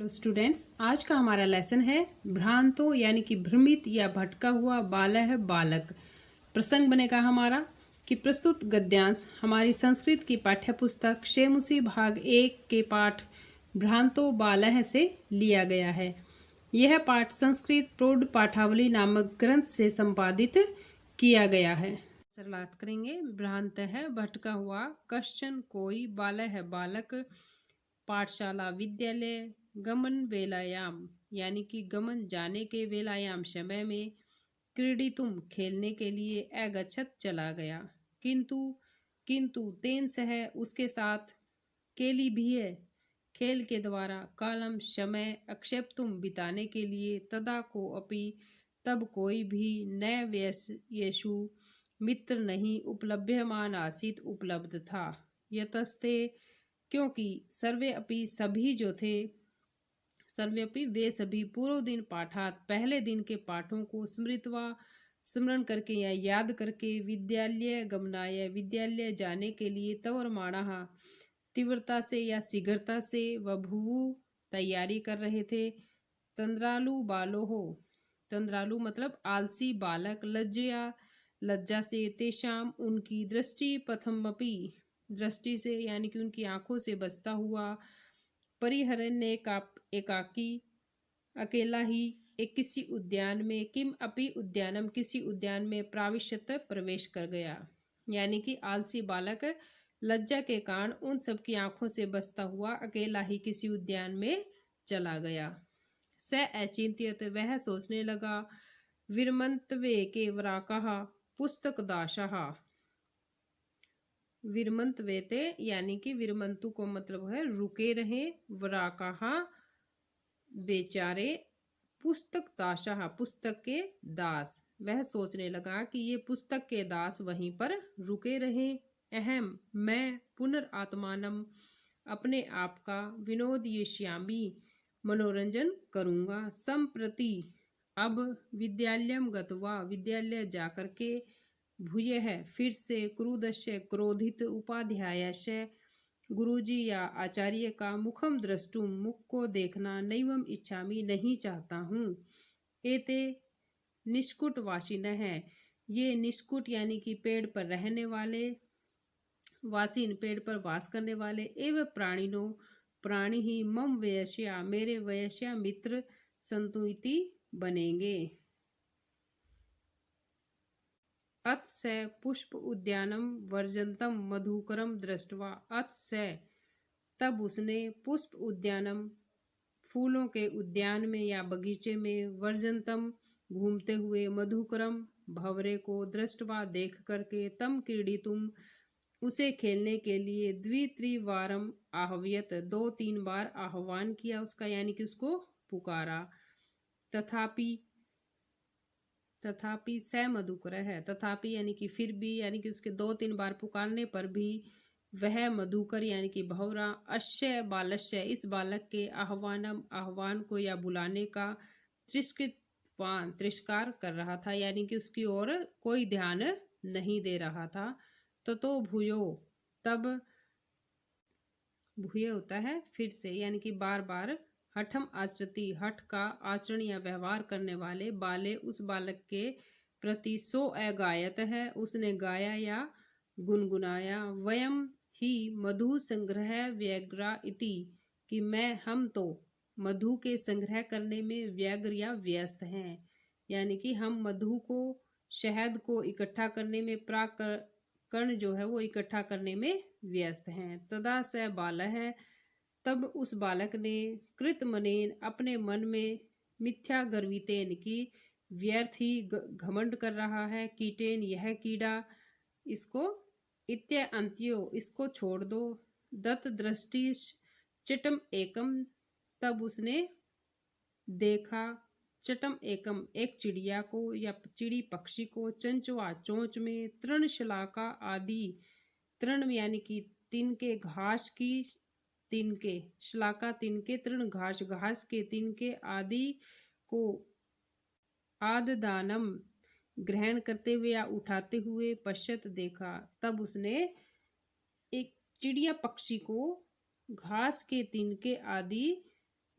Hello students, आज का हमारा लेसन है भ्रांतो यानी कि भ्रमित या भटका हुआ बालः बालक। प्रसंग बनेगा हमारा कि प्रस्तुत गद्यांश हमारी संस्कृत की पाठ्य पुस्तक शेमुसी भाग 1 के पाठ भ्रांतो बालः से लिया गया है। यह पाठ संस्कृत प्रौढ़ पाठावली नामक ग्रंथ से संपादित किया गया है। शुरुआत करेंगे। भ्रांत है भटका हुआ, कश्चन कोई, बालः बालक, पाठशाला विद्यालय, गमन वेलायाम यानी कि गमन जाने के, वेलायाम समय में, क्रीडितुम खेलने के लिए, अगच्छत चला गया, किंतु किंतु तेन सह उसके साथ, केली भी है खेल के द्वारा, कालम समय, अक्षेप्तुम बिताने के लिए, तदा को अपि तब कोई भी, न व्यसु मित्र नहीं, उपलभ्यमान आसित उपलब्ध था, यतस्ते क्योंकि, सर्वे अपि सभी जो थे, सर्वेपि वे सभी, पूर्व दिन पाठात पहले दिन के पाठों को, स्मृतवा स्मरण करके या याद करके, विद्यालय गमनाय विद्यालय जाने के लिए, तवर्माणः तीव्रता से या शीघ्रता से, बभूवु तैयारी कर रहे थे, तंद्रालु बालो हो, तंद्रालु मतलब आलसी बालक, लज्जया लज्जा से, तेषाम उनकी, दृष्टि पथमपि दृष्टि से यानी कि उनकी आंखों से बचता हुआ, परिहरण्य एकाकी अकेला ही, एक किसी उद्यान में, किम अपि उद्यानम किसी उद्यान में, प्राविश्यत प्रवेश कर गया, यानी कि आलसी बालक लज्जा के कारण उन सबकी आंखों से बचता हुआ अकेला ही किसी उद्यान में चला गया। स अचिंत्यत वह सोचने लगा, विरमंतवे के वराकः पुस्तक दाशः, विरमंत वेते यानी कि विरमंतु को मतलब है रुके रहे, वराकहा बेचारे, पुस्तक दाशः पुस्तक के दास, वह सोचने लगा कि ये पुस्तक के दास वहीं पर रुके रहे। अहम मैं, पुनर्आत्मानम अपने आप का, विनोद येष्यामि मनोरंजन करूँगा, संप्रति अब, विद्यालयम गत्वा विद्यालय जाकर के, भूयः फिर से, क्रुदस्य क्रोधित, उपाध्यायस्य गुरुजी या आचार्य का, मुखम द्रष्टुम मुख को देखना, नैवम इच्छामि नहीं चाहता हूँ, एते निष्कुट वासिन है ये निष्कुट यानी कि पेड़ पर रहने वाले, वासिन पेड़ पर वास करने वाले, एवं प्राणिनो प्राणी ही, मम वयस्या मेरे वयस्या मित्र, संतु इति बनेंगे। अथ स पुष्प उद्यानम वर्जंतम मधुकरम दृष्ट्वा, अथ स तब उसने, पुष्प उद्यानम फूलों के उद्यान में या बगीचे में, वर्जंतम घूमते हुए, मधुकरम भंवरे को, दृष्टवा देख करके, तम क्रीडितुम उसे खेलने के लिए, द्वित्रिवारम आहव्यत 2-3 बार आह्वान किया उसका यानी कि उसको पुकारा, तथापि स मधुकर है, तथापि यानी कि फिर भी, यानी कि उसके 2-3 बार पुकारने पर भी वह मधुकर यानी कि भंवरा, अश्य बालस्य इस बालक के, आह्वान को या बुलाने का, तिरस्कार कर रहा था यानी कि उसकी ओर कोई ध्यान नहीं दे रहा था। तो भूयो तब, भूय होता है फिर से यानी कि बार बार, हठम आचरति हठ का आचरण या व्यवहार करने वाले, बाले उस बालक के प्रति, सो अगायत है उसने गाया या गुनगुनाया, वयम ही मधु संग्रह व्यग्रा इति कि हम तो मधु के संग्रह करने में व्यग्र या व्यस्त हैं, यानी कि हम मधु को, शहद को इकट्ठा करने में, कर्ण जो है वो इकट्ठा करने में व्यस्त हैं। तदा स बाल है तब उस बालक ने, कृत मनेन अपने मन में, मिथ्या गर्वितेन की व्यर्थ ही घमंड कर रहा है, कीटेन यह कीड़ा, इसको इत्य अंत्यो इसको छोड़ दो, दत्त दृष्टि चिटम एकम तब उसने देखा, चटम एकम एक चिड़िया को या चिड़ी पक्षी को, चंचवा चोंच में, तृण शलाका आदि, तृण यानी कि तिनके घास की, तिनके शलाका तिनके, तृण घास घास के तिनके, आदि को आददानम ग्रहण करते हुए या उठाते हुए, पश्चात देखा तब उसने एक चिड़िया पक्षी को घास के तिनके आदि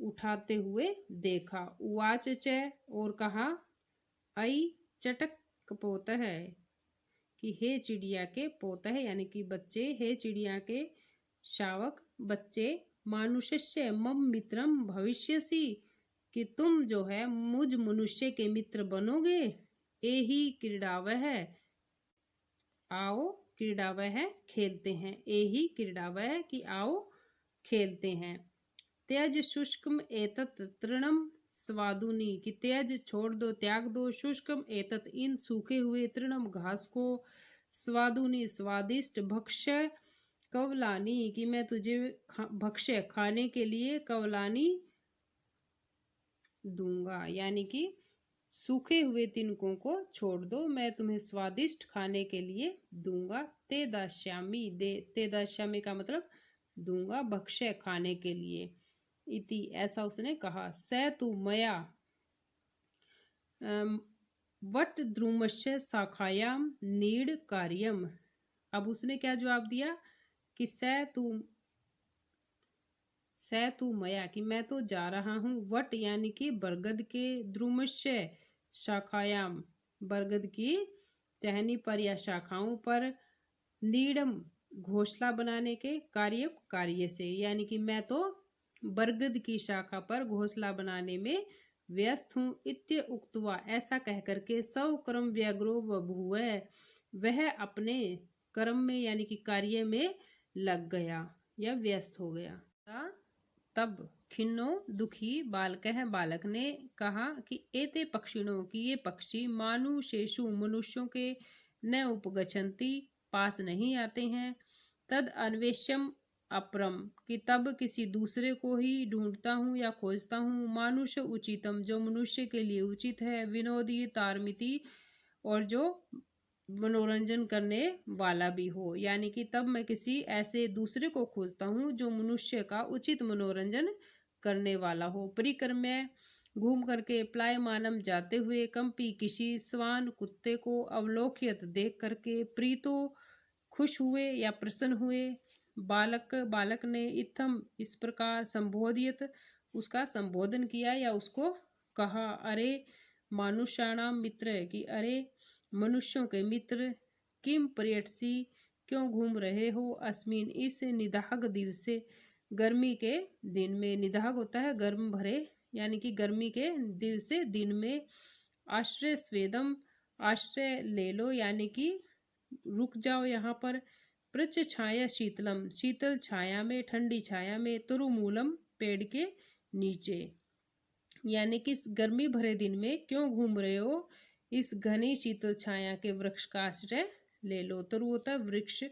उठाते हुए देखा। उवाच च और कहा, आई चटक पोत है कि हे चिड़िया के पोत है यानी कि बच्चे, हे चिड़िया के शावक बच्चे, मानुष्य मम मित्रम भविष्यसि कि तुम जो है मुझ मनुष्य के मित्र बनोगे। एही क्रीड़ावह आओ क्रीड़ावह खेलते हैं। एही क्रीड़ावह कि आओ खेलते हैं। त्यज शुष्कम एतत् तृणम स्वादुनी कि त्यज छोड़ दो, त्याग दो, शुष्कम एतत् इन सूखे हुए, तृणम घास को, स्वादुनी स्वादिष्ट, भक्ष्य कवलानी कि मैं तुझे भक्ष्य खाने के लिए कवलानी दूंगा यानी कि सूखे हुए तिनकों को छोड़ दो, मैं तुम्हें स्वादिष्ट खाने के लिए दूंगा। ते दाश्यामी ते दाश्यामी का मतलब दूंगा, भक्ष्य खाने के लिए। इति ऐसा उसने कहा। स तु मया वट द्रुमस्य शाखायाम नीड कार्यम। अब उसने क्या जवाब दिया कि स तू मया कि मैं तो जा रहा हूँ, वट यानी कि बरगद के, द्रुमस्य शाखायाम बरगद की टहनी पर या शाखाओं पर, नीडम घोंसला बनाने के, कार्य से यानी कि मैं तो बरगद की शाखा पर घोंसला बनाने में व्यस्त हूँ। इत्य उक्तवा ऐसा कहकर के सौ कर्म व्याग्रो बभूव वह अपने कर्म में यानी कि कार्य में लग गया या व्यस्त हो गया। तब खिन्नो दुखी बालक ने कहा कि एते पक्षिणों की ये पक्षी मानुषेषु मनुष्यों के न उपगच्छन्ति पास नहीं आते हैं, तद अन्वेष्यम अपरम कि तब किसी दूसरे को ही ढूंढता हूँ या खोजता हूँ, मानुष उचितम जो मनुष्य के लिए उचित है, विनोदी तारमिति और जो मनोरंजन करने वाला भी हो, यानी कि तब मैं किसी ऐसे दूसरे को खोजता हूँ जो मनुष्य का उचित मनोरंजन करने वाला हो। परिक्रम्य घूम करके, प्लायमानम जाते हुए, कंपी किसी स्वान कुत्ते को, अवलोकियत देख करके, प्रीतो खुश हुए या प्रसन्न हुए, बालक ने इत्थम इस प्रकार, संबोधित उसका संबोधन किया या उसको कहा, अरे मानुषाणाम मित्र कि अरे मनुष्यों के मित्र, किम पर्यटसी क्यों घूम रहे हो, अस्मिन इस निदाग दिवसे गर्मी के दिन में, निदाग होता है गर्म भरे यानी कि गर्मी के दिवसे दिन में, आश्रय स्वेदम आश्रय ले लो यानी कि रुक जाओ यहाँ पर, प्रच छाया शीतलम शीतल छाया में, ठंडी छाया में, तुरुमूलम पेड़ के नीचे यानी कि इस गर्मी भरे दिन में क्यों घूम रहे हो, इस घनी शीतल छाया के वृक्ष का आश्रय ले लो। तरु होता है वृक्ष।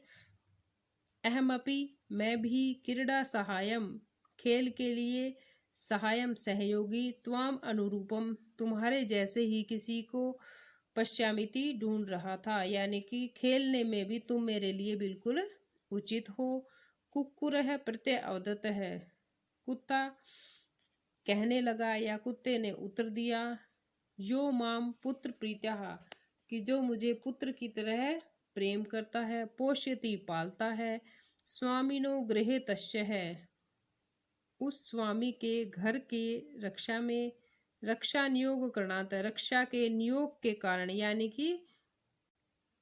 अहमपि मैं भी, क्रीड़ा सहायम खेल के लिए, सहायम सहयोगी, त्वाम अनुरूपम तुम्हारे जैसे ही किसी को, पश्यामिति ढूंढ रहा था यानी कि खेलने में भी तुम मेरे लिए बिल्कुल उचित हो। कुक्कुर है प्रत्यय अवदत है, कुत्ता कहने लगा या कुत्ते ने उत्तर दिया, यो माम पुत्र प्रीत्या कि जो मुझे पुत्र की तरह प्रेम करता है, पोष्यति पालता है, स्वामिनो गृहे तस्य है उस स्वामी के घर के रक्षा में, रक्षा नियोग करणात रक्षा के नियोग के कारण यानी कि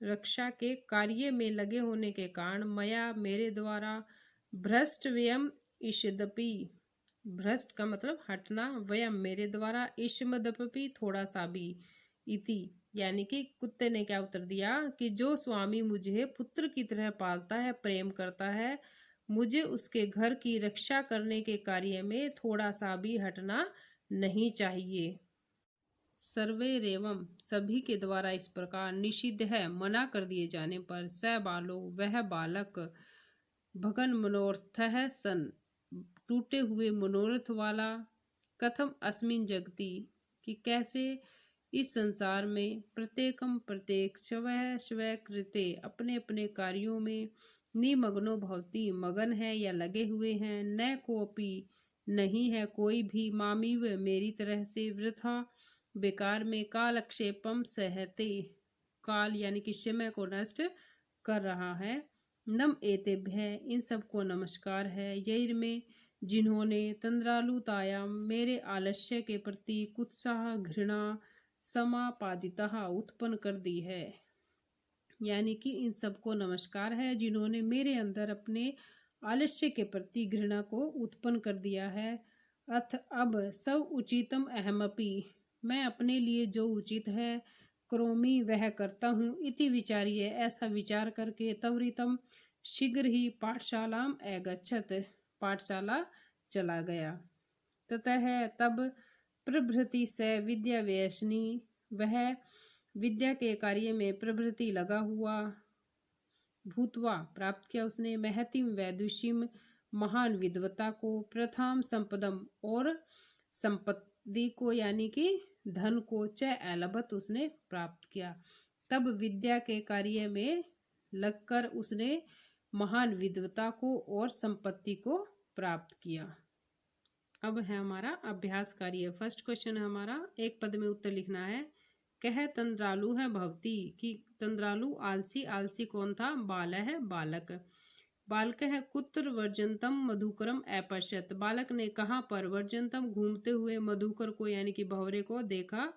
रक्षा के कार्य में लगे होने के कारण, मया मेरे द्वारा, भ्रष्ट व्यम ईषदपि भ्रष्ट का मतलब हटना, व्यम मेरे द्वारा, ईषमदपि थोड़ा सा भी, इति यानी कि कुत्ते ने क्या उत्तर दिया कि जो स्वामी मुझे पुत्र की तरह पालता है, प्रेम करता है, मुझे उसके घर की रक्षा करने के कार्य में थोड़ा सा भी हटना नहीं चाहिए। सर्वैरेवं सभी के द्वारा इस प्रकार निषिद्ध है मना कर दिए जाने पर, स बालो वह बालक, भगन मनोरथ सन टूटे हुए मनोरथ वाला, कथम अस्मिन जगति कि कैसे इस संसार में, प्रत्येकम प्रत्येक स्वः स्वः कृते अपने अपने कार्यों में, निमग्नो भवति मगन है या लगे हुए हैं, न कोपि नहीं है कोई भी, मामीव मेरी तरह से, वृथा बेकार में, कालक्षेपम सहते काल यानी कि समय को नष्ट कर रहा है, नम एतेभ्य इन सबको नमस्कार है, यैर में जिन्होंने तंद्रालुतायाम मेरे आलस्य के प्रति कुत्साह घृणा समापादितः उत्पन्न कर दी है। यानी कि इन सबको नमस्कार है जिन्होंने मेरे अंदर अपने आलस्य के प्रति घृणा को उत्पन्न कर दिया है। अथ अब सब उचितम अहमपि, मैं अपने लिए जो उचित है, करोमि वह करता हूँ, इति विचार्य ऐसा विचार करके त्वरितम शीघ्र ही पाठशालाम अगच्छत, पाठशाला चला गया। ततः तब प्रभृति से विद्या व्यसनी, वह विद्या के कार्य में प्रभृति लगा हुआ, भूतवा प्राप्त किया उसने, महतिम वैदुषीम महान विद्वता को, प्रथम संपदम और संपत्ति को यानी कि धन को, च अलभत उसने प्राप्त किया। तब विद्या के कार्य में लगकर उसने महान विद्वता को और संपत्ति को प्राप्त किया। अब है हमारा अभ्यास कार्य। फर्स्ट क्वेश्चन है हमारा, एक पद में उत्तर लिखना है। कह तंद्रालु है भवती, कि तंद्रालु आलसी, आलसी कौन था? बाल है बालक। बालक है कुत्र वर्जंतम मधुकरम अपश्यत, बालक ने कहाँ पर वर्जंतम घूमते हुए मधुकर को यानी कि भंवरे को देखा।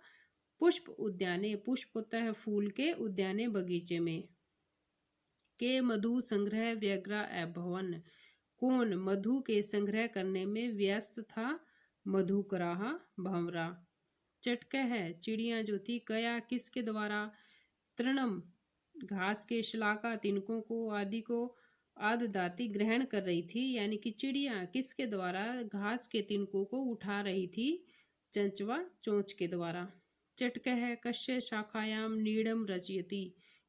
पुष्प उद्याने, पुष्प होता है फूल के, उद्याने बगीचे में। के मधु संग्रह व्यग्रा अभवन, कौन मधु के संग्रह करने में व्यस्त था? मधुकराह भंवरा। चटक है चिड़िया जो थी, कया किसके द्वारा? तृणम घास के, शलाका तिनकों को, आदि को, आद दाती ग्रहण कर रही थी, यानी कि चिड़िया किसके द्वारा घास के तिनकों को उठा रही थी? चंचवा चोंच के द्वारा। चटक है कश्य शाखायाम नीडम रचयति,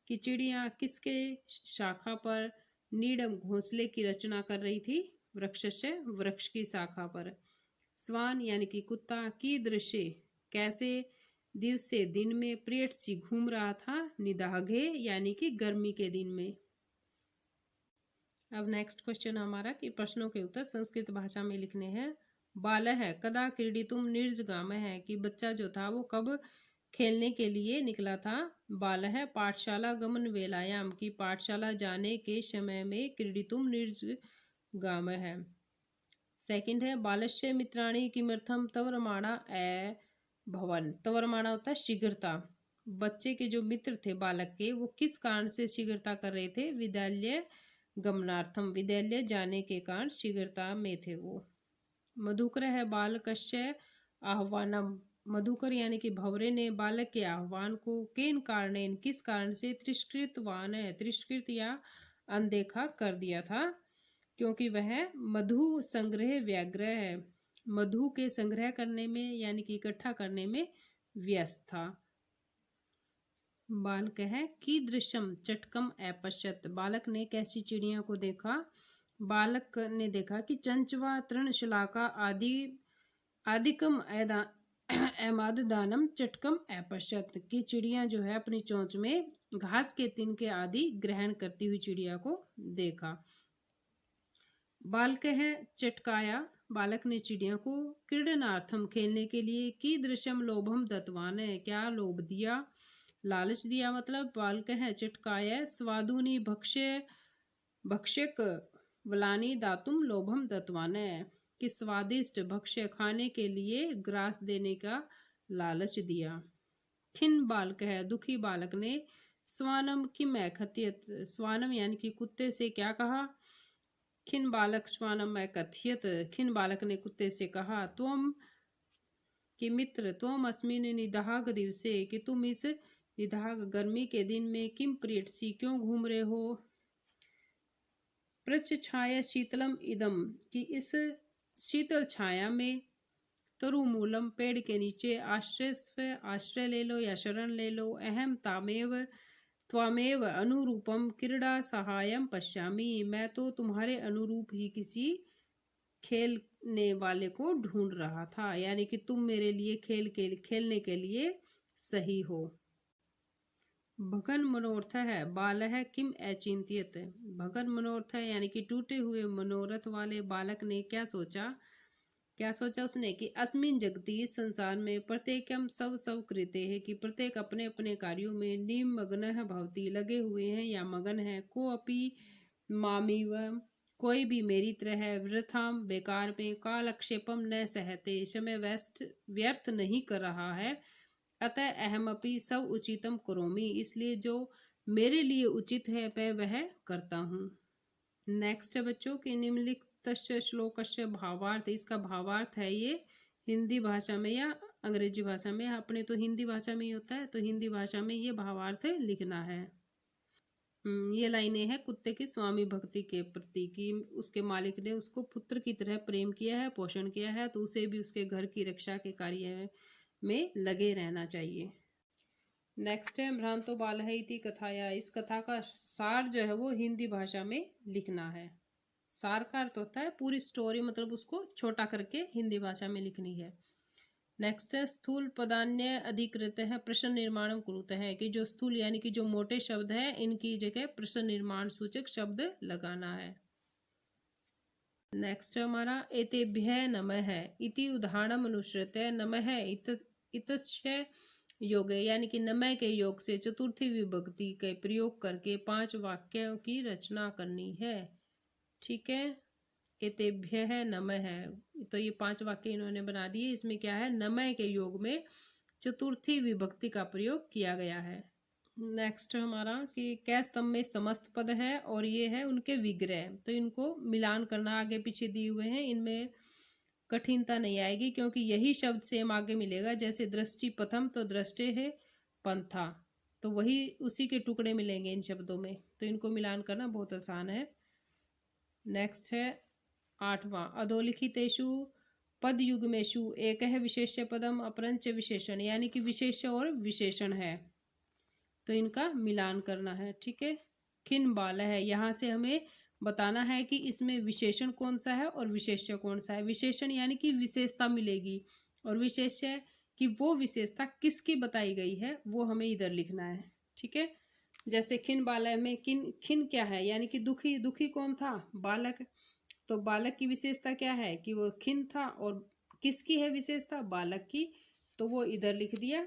कि चिड़िया किसके शाखा पर नीडम घोंसले की रचना कर रही थी? वृक्ष से, वृक्ष की शाखा पर। स्वान यानी कि कुत्ता, की दृश्य कैसे, दिवस से दिन में, प्रेट सी घूम रहा था, निदाघे यानी कि गर्मी के दिन में। अब नेक्स्ट क्वेश्चन हमारा कि प्रश्नों के उत्तर संस्कृत भाषा में लिखने हैं। बाल है कदा क्रीडितुम निर्जगाम है, कि बच्चा जो था वो कब खेलने के लिए निकला था। बाल है पाठशाला गमन वेलायाम, की पाठशाला जाने के समय में, क्रीडितुम निर्जगाम है। सेकंड है बालस्य मित्राणि किमर्थम तवरमाणा ए भवन, तवरमाणा होता है शीघ्रता, बच्चे के जो मित्र थे बालक के वो किस कारण से शीघ्रता कर रहे थे? विद्यालय गमनार्थम, विद्यालय जाने के कारण शीघ्रता में थे वो। मधुकर है बालकस्य आह्वानम, मधुकर यानी कि भंवरे ने बालक के आह्वान को केन कारणेन किस कारण से तिरस्कृतवान है, तिरस्कृत या अनदेखा कर दिया था, क्योंकि वह मधु संग्रह व्याग्र है, मधु के संग्रह करने में यानी कि इकट्ठा करने में व्यस्त था। बालक है कीदृशम चटकम अपश्यत, बालक ने कैसी चिड़िया को देखा? बालक ने देखा कि चंचवा तृणशलाका आदि आदिकम एमाददानम चटकम अपश्यत, की चिड़िया जो है अपनी चोंच में घास के तिनके आदि ग्रहण करती हुई चिड़िया को देखा। बालक है चटकाया, बालक ने चिड़िया को क्रीडनार्थम खेलने के लिए, कीदृशम लोभम दत्तवान है, क्या लोभ दिया, लालच दिया। मतलब बालक है चटकाया स्वादुनी भक्ष्य भक्ष्यक वलानी दातुम लोभम दत्तवान है, कि स्वादिष्ट भक्ष्य खाने के लिए ग्रास देने का लालच दिया। खिन बालक है दुखी बालक ने स्वानम किम कथयत, स्वानम यानी कि कुत्ते से क्या कहा? खिन बालक स्वानम कथयत, खिन बालक ने कुत्ते से कहा, त्वम कि मित्र, त्वम अस्मिन निदाघ दिवसे, कि तुम इस निदाघ गर्मी के दिन में, किम प्रीटसी क्यों घूम रहे हो, प्रच छाया शीतलम इदम, कि इस शीतल छाया में, तरुमूलम पेड़ के नीचे, आश्रय ले लो या शरण ले लो, अहम तामेव त्वामेव अनुरूपम क्रीड़ा सहायम पश्यामी, मैं तो तुम्हारे अनुरूप ही किसी खेलने वाले को ढूंढ रहा था, यानी कि तुम मेरे लिए खेलने के लिए सही हो। भगन मनोरथ है बाल है किम अचिंत्यत, भगन मनोरथ है यानी कि टूटे हुए मनोरथ वाले बालक ने क्या सोचा? क्या सोचा उसने कि अस्मिन जगती, इस संसार में, प्रत्येकम सब कृते है, कि प्रत्येक अपने अपने कार्यों में, निमग्न है भवती लगे हुए हैं या मगन है, को अपि मामीव कोई भी मेरी तरह वृथाम बेकार में कालक्षेपम न सहते, समय व्यर्थ नहीं कर रहा है। अतः अहमपि सब उचितम करोमि, इसलिए जो मेरे लिए उचित है मैं वह करता हूँ। नेक्स्ट है बच्चों कि निम्नलिखित श्लोकस्य भावार्थ, इसका भावार्थ है ये हिंदी भाषा में या अंग्रेजी भाषा में, अपने तो हिंदी भाषा में ही होता है, तो हिंदी भाषा में ये भावार्थ लिखना है। ये लाइनें हैं कुत्ते की स्वामी भक्ति के प्रति कि उसके मालिक ने उसको पुत्र की तरह प्रेम किया है, पोषण किया है, तो उसे भी उसके घर की रक्षा के कार्य में लगे रहना चाहिए। नेक्स्ट है भ्रांतो बालः इति कथाया, इस कथा का सार जो है वो हिंदी भाषा में लिखना है। सार का अर्थ होता है पूरी स्टोरी, मतलब उसको छोटा करके हिंदी भाषा में लिखनी है। नेक्स्ट है स्थूल पदान्य अधिकृत है प्रश्न निर्माण कुरुत है, कि जो स्थूल यानी कि जो मोटे शब्द है इनकी जगह प्रश्न निर्माण सूचक शब्द लगाना है। नेक्स्ट है हमारा एतेभ्य नमः इति उदाहरणम अनुसृत्य, नमः इतस्य योग यानी कि नमः के योग से चतुर्थी विभक्ति के प्रयोग करके 5 वाक्यों की रचना करनी है। ठीक है, एतेभ्य है नमः है, तो ये 5 वाक्य इन्होंने बना दिए। इसमें क्या है, नमः के योग में चतुर्थी विभक्ति का प्रयोग किया गया है। नेक्स्ट हमारा कि कै स्तंभ में समस्त पद है और ये है उनके विग्रह, तो इनको मिलान करना, आगे पीछे दिए हुए हैं, इनमें कठिनता नहीं आएगी क्योंकि यही शब्द सेम आगे मिलेगा। जैसे दृष्टि प्रथम तो दृष्टे है पंथा, तो वही उसी के टुकड़े मिलेंगे इन शब्दों में, तो इनको मिलान करना बहुत आसान है। नेक्स्ट है 8वां अधोलिखितेषु पद युग्मेषु एक है विशेष्य पदम अपरंच विशेषण, यानी कि विशेष्य और विशेषण है, तो इनका मिलान करना है। ठीक है, खिन बाल है, यहाँ से हमें बताना है कि इसमें विशेषण कौन सा है और विशेष्य कौन सा है। विशेषण यानी कि विशेषता मिलेगी और विशेष्य कि वो विशेषता किसकी बताई गई है वो हमें इधर लिखना है। ठीक है, जैसे खिन बालय में खिन क्या है, यानी कि दुखी, दुखी कौन था, बालक, तो बालक की विशेषता क्या है कि वो खिन था, और किसकी है विशेषता, बालक की, तो वो इधर लिख दिया।